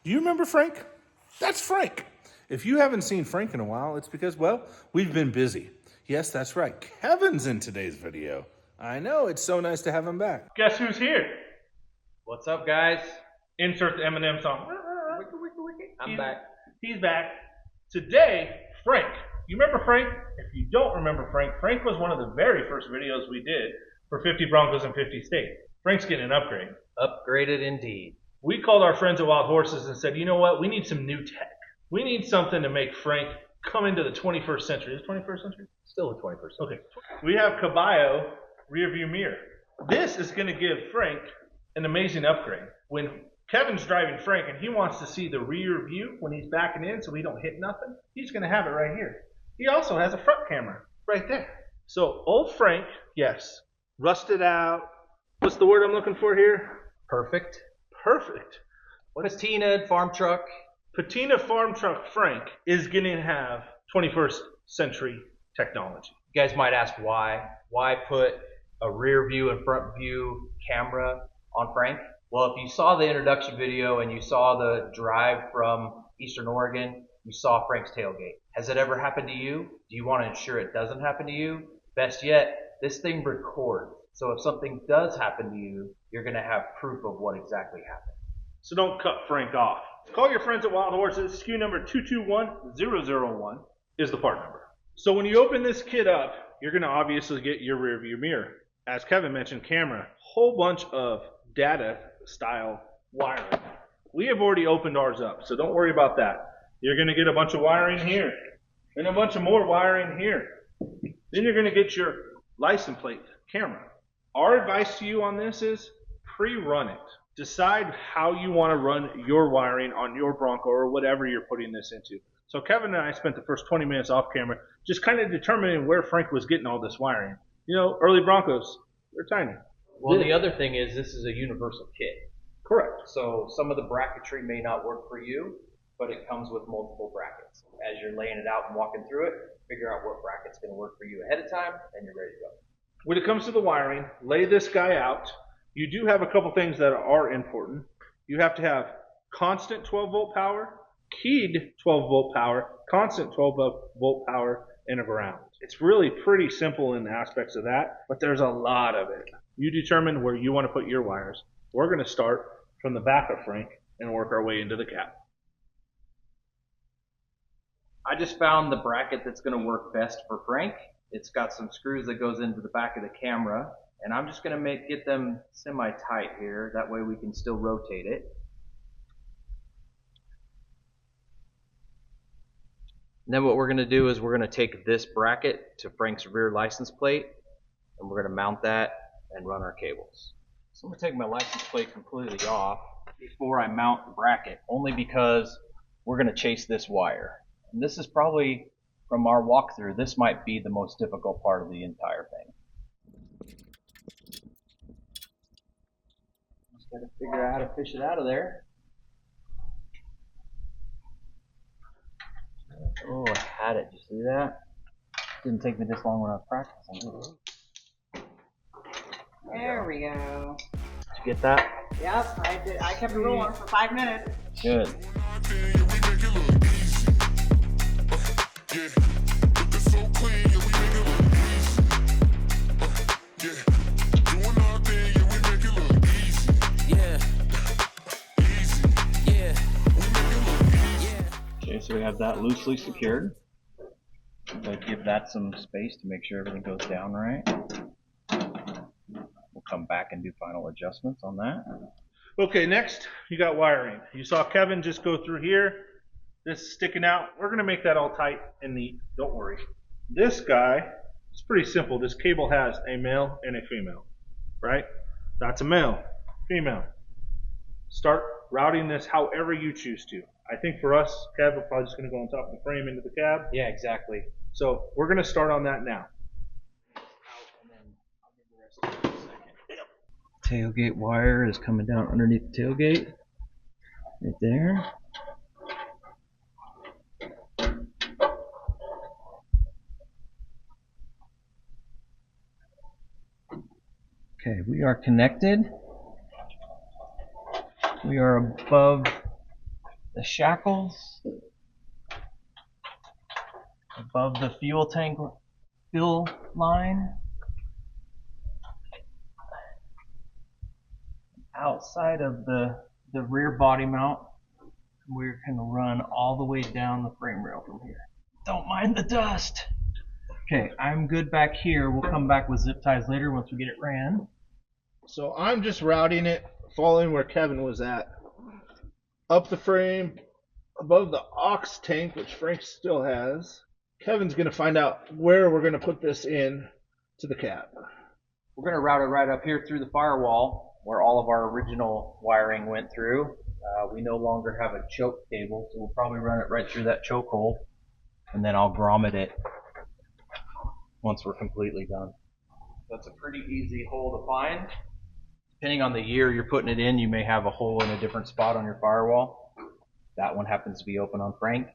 Do you remember Frank? That's Frank. If you haven't seen Frank in a while, it's because, well, we've been busy. Yes, that's right. Kevin's in today's video. I know, it's so nice to have him back. Guess who's here? What's up, guys? Insert the Eminem song. I'm back. He's back. Today, Frank. You remember Frank? If you don't remember Frank, Frank was one of the very first videos we did for 50 Broncos in 50 states. Frank's getting an upgrade. Upgraded indeed. We called our friends at Wild Horses and said, you know what? We need some new tech. We need something to make Frank come into the 21st century. Is it 21st century? Still the 21st century. Okay. We have Caballo Rear View Mirror. This is going to give Frank an amazing upgrade. When Kevin's driving Frank and he wants to see the rear view when he's backing in so he don't hit nothing, he's going to have it right here. He also has a front camera right there. So old Frank, yes, rusted out. What's the word I'm looking for here? Perfect. Perfect. Patina farm truck. Patina farm truck Frank is going to have 21st century technology. You guys might ask why. Why put a rear view and front view camera on Frank? Well, if you saw the introduction video and you saw the drive from Eastern Oregon, you saw Frank's tailgate. Has it ever happened to you? Do you want to ensure it doesn't happen to you? Best yet, this thing records. So if something does happen to you, you're going to have proof of what exactly happened. So don't cut Frank off. Call your friends at Wild Horses. SKU number 221001 is the part number. So when you open this kit up, you're going to obviously get your rear view mirror. As Kevin mentioned, camera, whole bunch of data style wiring. We have already opened ours up, so don't worry about that. You're going to get a bunch of wiring here and a bunch of more wiring here. Then you're going to get your license plate camera. Our advice to you on this is pre-run it. Decide how you want to run your wiring on your Bronco or whatever you're putting this into. So Kevin and I spent the first 20 minutes off camera just kind of determining where Frank was getting all this wiring. You know, early Broncos, they're tiny. Well, the other thing is this is a universal kit. Correct. So some of the bracketry may not work for you, but it comes with multiple brackets. As you're laying it out and walking through it, figure out what bracket's going to work for you ahead of time, and you're ready to go. When it comes to the wiring, lay this guy out. You do have a couple things that are important. You have to have constant 12-volt power, keyed 12-volt power, constant 12-volt power, and a ground. It's really pretty simple in the aspects of that, but there's a lot of it. You determine where you want to put your wires. We're going to start from the back of Frank and work our way into the cab. I just found the bracket that's going to work best for Frank. It's got some screws that goes into the back of the camera, and I'm just going to get them semi-tight here. That way we can still rotate it. And then what we're going to do is we're going to take this bracket to Frank's rear license plate, and we're going to mount that and run our cables. So I'm going to take my license plate completely off before I mount the bracket, only because we're going to chase this wire. And this is probably, from our walkthrough, this might be the most difficult part of the entire thing. Just got to figure out how to fish it out of there. Oh, I had it. Did you see that? Didn't take me this long when I was practicing. There we go. Did you get that? Yep, I did. I kept it rolling for 5 minutes. Good. Okay, so we have that loosely secured. But give that some space to make sure everything goes down right. We'll come back and do final adjustments on that. Okay, next you got wiring. You saw Kevin just go through here. This is sticking out. We're going to make that all tight and neat. Don't worry. This guy, it's pretty simple. This cable has a male and a female, right? That's a male, female. Start routing this however you choose to. I think for us, Kev, we're probably just going to go on top of the frame into the cab. Yeah, exactly. So we're going to start on that now. Tailgate wire is coming down underneath the tailgate. Right there. Okay, we are connected. We are above the shackles above the fuel tank fill line. Outside of the rear body mount, we're going to run all the way down the frame rail from here. Don't mind the dust. Okay, I'm good back here. We'll come back with zip ties later once we get it ran. So I'm just routing it, following where Kevin was at. Up the frame, above the aux tank, which Frank still has. Kevin's going to find out where we're going to put this in to the cab. We're going to route it right up here through the firewall where all of our original wiring went through. We no longer have a choke cable, so we'll probably run it right through that choke hole, and then I'll grommet it once we're completely done. That's a pretty easy hole to find. Depending on the year you're putting it in, you may have a hole in a different spot on your firewall. That one happens to be open on Frank,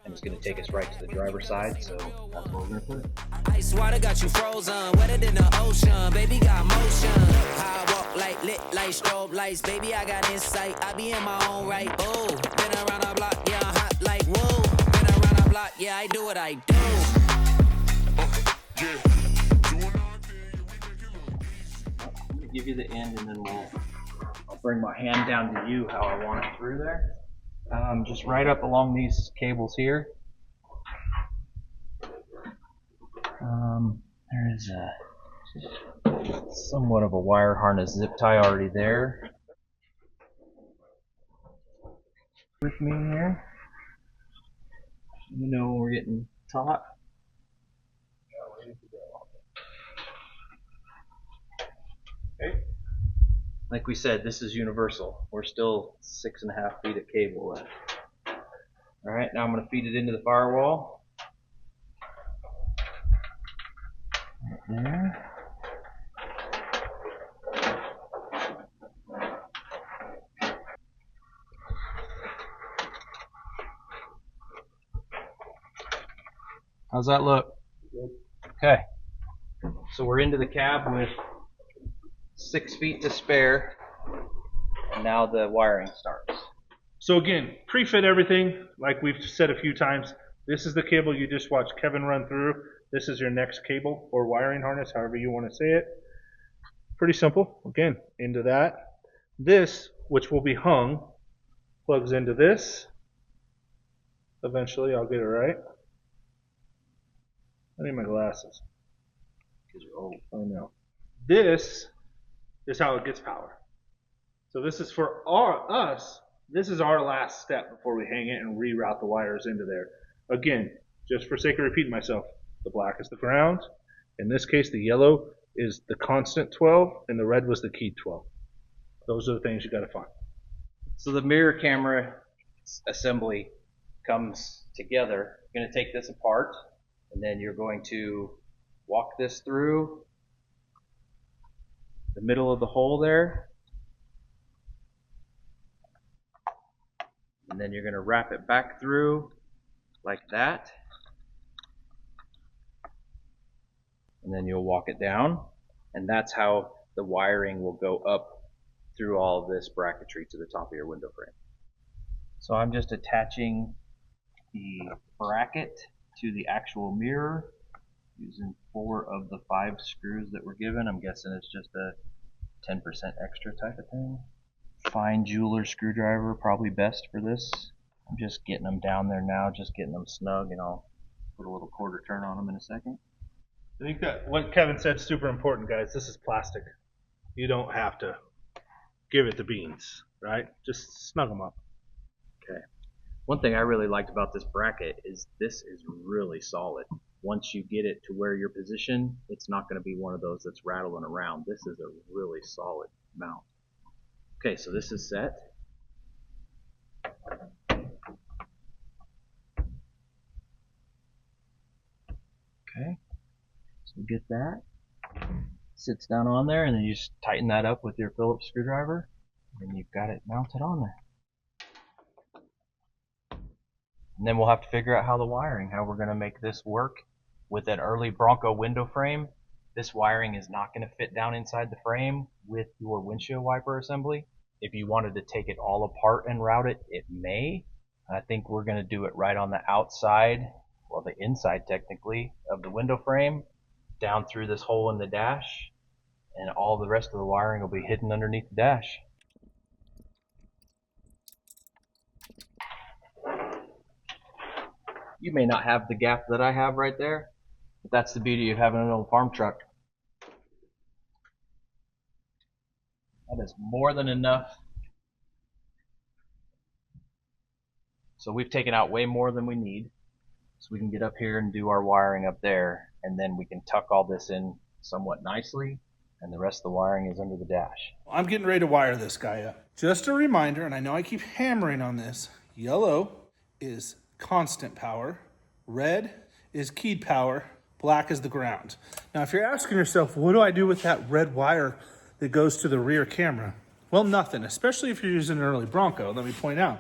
and it's going to take us right to the driver's side, so that's where we're going to put it. Ice water got you frozen, wetter than the ocean. Baby got motion. I walk like lit like strobe lights. Baby, I got insight. I be in my own right. Ooh, been around the block, yeah, I'm hot like woo. Been around the block, yeah, I do what I do. Let me give you the end, and then I'll bring my hand down to you how I want it through there. Just right up along these cables here. There is somewhat of a wire harness zip tie already there with me here. You know when we're getting taut. Okay. Like we said, this is universal. We're still 6.5 feet of cable left. Alright, now I'm going to feed it into the firewall. Right there. How's that look? Good. Okay. So we're into the cab with 6 feet to spare, and now the wiring starts. So again, pre-fit everything, like we've said a few times. This is the cable you just watched Kevin run through. This is your next cable or wiring harness, however you want to say it. Pretty simple. Again, into that. This, which will be hung, plugs into this. Eventually, I'll get it right. I need my glasses. Because you're old. Oh no. This is how it gets power. So this is for us. This is our last step before we hang it and reroute the wires into there. Again, just for sake of repeating myself, the black is the ground. In this case, the yellow is the constant 12, and the red was the keyed 12. Those are the things you got to find. So the mirror camera assembly comes together. You're going to take this apart, and then you're going to walk this through the middle of the hole there. And then you're going to wrap it back through like that. And then you'll walk it down. And that's how the wiring will go up through all of this bracketry to the top of your window frame. So I'm just attaching the bracket to the actual mirror using 4 of the 5 screws that were given. I'm guessing it's just a 10% extra type of thing. Fine jeweler screwdriver, probably best for this. I'm just getting them down there now, just getting them snug, and I'll put a little quarter turn on them in a second. I think that what Kevin said is super important, guys. This is plastic. You don't have to give it the beans, right? Just snug them up. Okay. One thing I really liked about this bracket is this is really solid. Once you get it to where you're positioned, it's not going to be one of those that's rattling around. This is a really solid mount. Okay, so this is set. Okay, so get that. Sits down on there, and then you just tighten that up with your Phillips screwdriver, and you've got it mounted on there. And then we'll have to figure out how we're going to make this work. With an early Bronco window frame, this wiring is not going to fit down inside the frame with your windshield wiper assembly. If you wanted to take it all apart and route it, it may, I think we're going to do it right on the outside, well, the inside technically, of the window frame, down through this hole in the dash, and all the rest of the wiring will be hidden underneath the dash. You may not have the gap that I have right there, but that's the beauty of having an old farm truck. That is more than enough. So we've taken out way more than we need. So we can get up here and do our wiring up there, and then we can tuck all this in somewhat nicely, and the rest of the wiring is under the dash. I'm getting ready to wire this guy up. Just a reminder, and I know I keep hammering on this, yellow is constant power, red is keyed power, black is the ground. Now, if you're asking yourself, what do I do with that red wire that goes to the rear camera? Well, nothing, especially if you're using an early Bronco. Let me point out,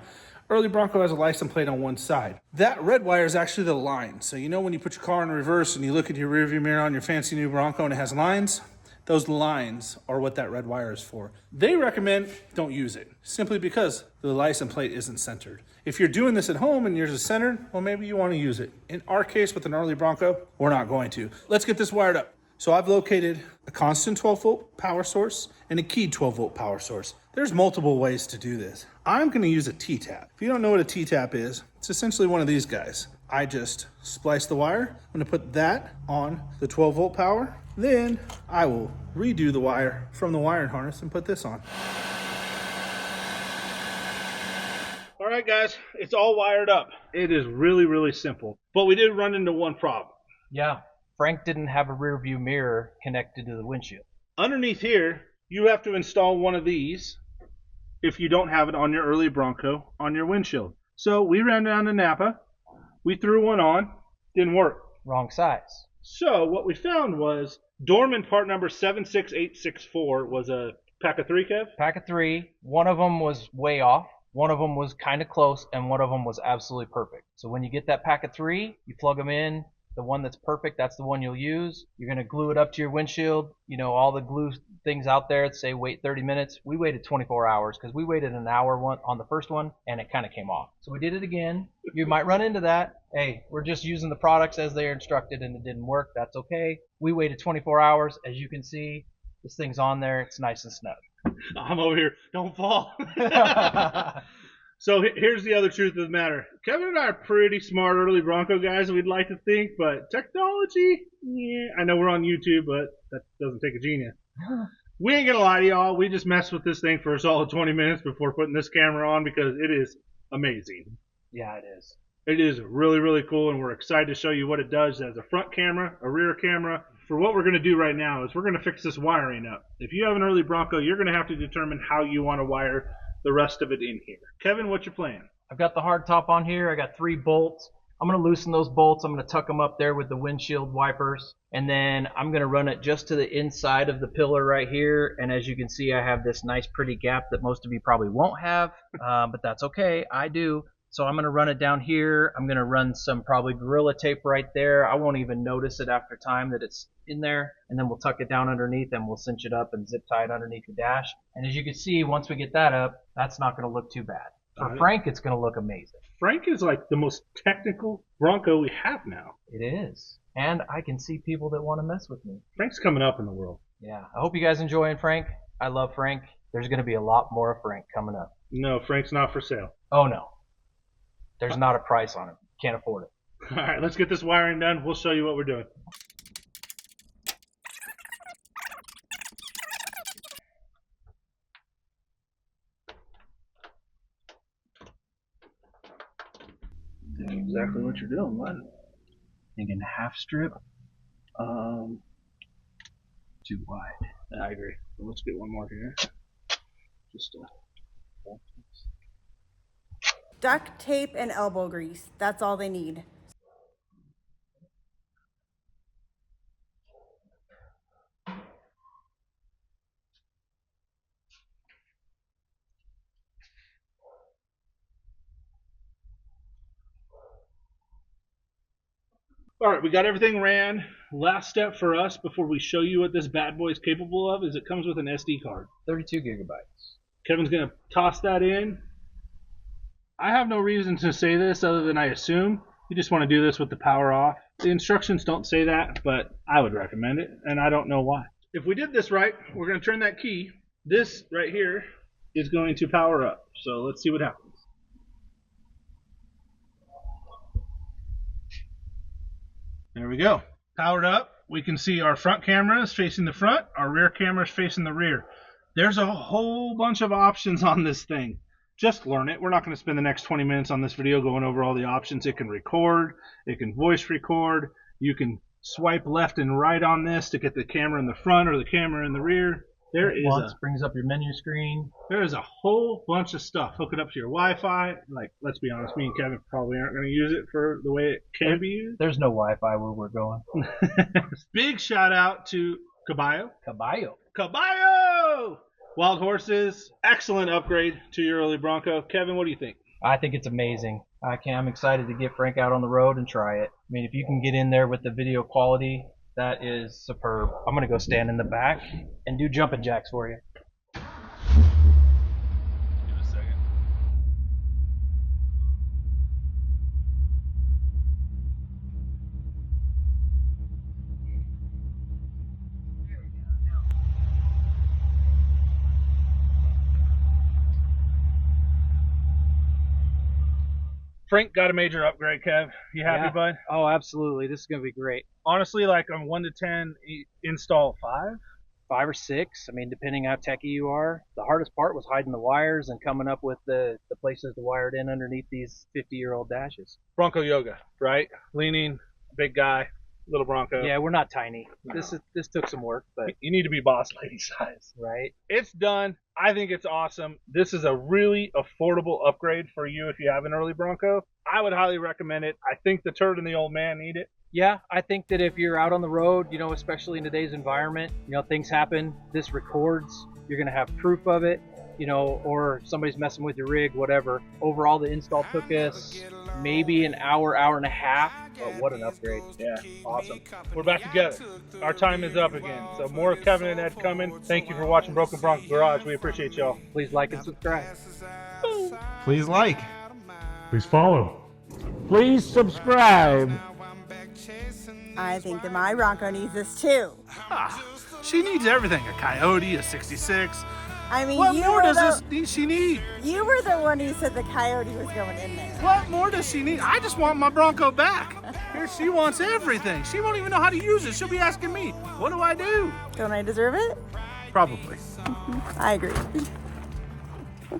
early Bronco has a license plate on one side. That red wire is actually the line. So you know when you put your car in reverse and you look at your rearview mirror on your fancy new Bronco and it has lines? Those lines are what that red wire is for. They recommend don't use it, simply because the license plate isn't centered. If you're doing this at home and yours is centered, well, maybe you want to use it. In our case, with an early Bronco, we're not going to. Let's get this wired up. So I've located a constant 12-volt power source and a keyed 12-volt power source. There's multiple ways to do this. I'm going to use a T-tap. If you don't know what a T-tap is, it's essentially one of these guys. I just splice the wire. I'm going to put that on the 12-volt power. Then I will redo the wire from the wiring harness and put this on. All right, guys, it's all wired up. It is really, really simple. But we did run into one problem. Yeah, Frank didn't have a rear view mirror connected to the windshield. Underneath here, you have to install one of these if you don't have it on your early Bronco on your windshield. So we ran down to Napa. We threw one on. Didn't work. Wrong size. So what we found was Dorman part number 76864 was a pack of 3, Kev? Pack of 3. One of them was way off. One of them was kind of close, and one of them was absolutely perfect. So when you get that pack of 3, you plug them in. The one that's perfect, that's the one you'll use. You're going to glue it up to your windshield. You know, all the glue things out there that say wait 30 minutes. We waited 24 hours because we waited an hour on the first one, and it kind of came off. So we did it again. You might run into that. Hey, we're just using the products as they're instructed, and it didn't work. That's okay. We waited 24 hours. As you can see, this thing's on there. It's nice and snug. I'm over here. Don't fall. So here's the other truth of the matter. Kevin and I are pretty smart early Bronco guys, we'd like to think, but technology, yeah, I know we're on YouTube, but that doesn't take a genius. We ain't going to lie to y'all. We just messed with this thing for a solid 20 minutes before putting this camera on because it is amazing. Yeah, it is. It is really, really cool, and we're excited to show you what it does as a front camera, a rear camera. For what we're going to do right now is we're going to fix this wiring up. If you have an early Bronco, you're going to have to determine how you want to wire the rest of it in here. Kevin, what's your plan? I've got the hard top on here. I got 3 bolts. I'm going to loosen those bolts. I'm going to tuck them up there with the windshield wipers. And then I'm going to run it just to the inside of the pillar right here. And as you can see, I have this nice pretty gap that most of you probably won't have. But that's okay. I do. So I'm going to run it down here. I'm going to run some probably Gorilla Tape right there. I won't even notice it after time that it's in there. And then we'll tuck it down underneath and we'll cinch it up and zip tie it underneath the dash. And as you can see, once we get that up, that's not going to look too bad. For Frank, it's going to look amazing. Frank is like the most technical Bronco we have now. It is. And I can see people that want to mess with me. Frank's coming up in the world. Yeah. I hope you guys enjoying Frank. I love Frank. There's going to be a lot more of Frank coming up. No, Frank's not for sale. Oh, no. There's not a price on it. Can't afford it. All right, let's get this wiring done. We'll show you what we're doing. Exactly what you're doing, bud. Thinking half strip. Too wide. I agree. So let's get one more here. Just Duct tape and elbow grease. That's all they need. All right, we got everything ran. Last step for us before we show you what this bad boy is capable of is it comes with an SD card. 32 gigabytes. Kevin's going to toss that in. I have no reason to say this other than I assume you just want to do this with the power off. The instructions don't say that, but I would recommend it, and I don't know why. If we did this right, we're going to turn that key. This right here is going to power up. So let's see what happens. There we go. Powered up. We can see our front cameras facing the front, our rear cameras facing the rear. There's a whole bunch of options on this thing. Just learn it. We're not going to spend the next 20 minutes on this video going over all the options. It can record, it can voice record, you can swipe left and right on this to get the camera in the front or the camera in the rear. Brings up your menu screen. There is a whole bunch of stuff. Hook it up to your Wi-Fi. Like, let's be honest, me and Kevin probably aren't going to use it for the way it can be used. There's no Wi-Fi where we're going. Big shout out to Caballo. Caballo! Wild horses, excellent upgrade to your early Bronco. Kevin, what do you think? I think it's amazing. I'm excited to get Frank out on the road and try it. I mean, if you can get in there with the video quality, that is superb. I'm going to go stand in the back and do jumping jacks for you. Give it a second. Frank got a major upgrade, Kev. You happy, bud? Oh, absolutely. This is going to be great. Honestly, like on 1 to 10, install 5. 5 or 6. I mean, depending how techy you are. The hardest part was hiding the wires and coming up with the places to wire it in underneath these 50-year-old dashes. Bronco yoga, right? Leaning, big guy, little Bronco. Yeah, we're not tiny. No. This took some work, but you need to be boss lady size. right. It's done. I think it's awesome. This is a really affordable upgrade for you if you have an early Bronco. I would highly recommend it. I think the turd and the old man need it. Yeah, I think that if you're out on the road, you know, especially in today's environment, you know, things happen. This records. You're going to have proof of it, you know, or somebody's messing with your rig, whatever. Overall, the install took us maybe an hour, hour and a half, but what an upgrade. Yeah, awesome. We're back together. Our time is up again. So more Kevin and Ed coming. Thank you for watching Broken Bronco Garage. We appreciate y'all. Please like and subscribe. Please like. Please follow. Please subscribe. I think that my Bronco needs this too. She needs everything. A Coyote, a 66. I mean, What you more were does the, she need? you were the one who said the Coyote was going in there. What more does she need? I just want my Bronco back. Here she wants everything. She won't even know how to use it. She'll be asking me, what do I do? Don't I deserve it? Probably. I agree.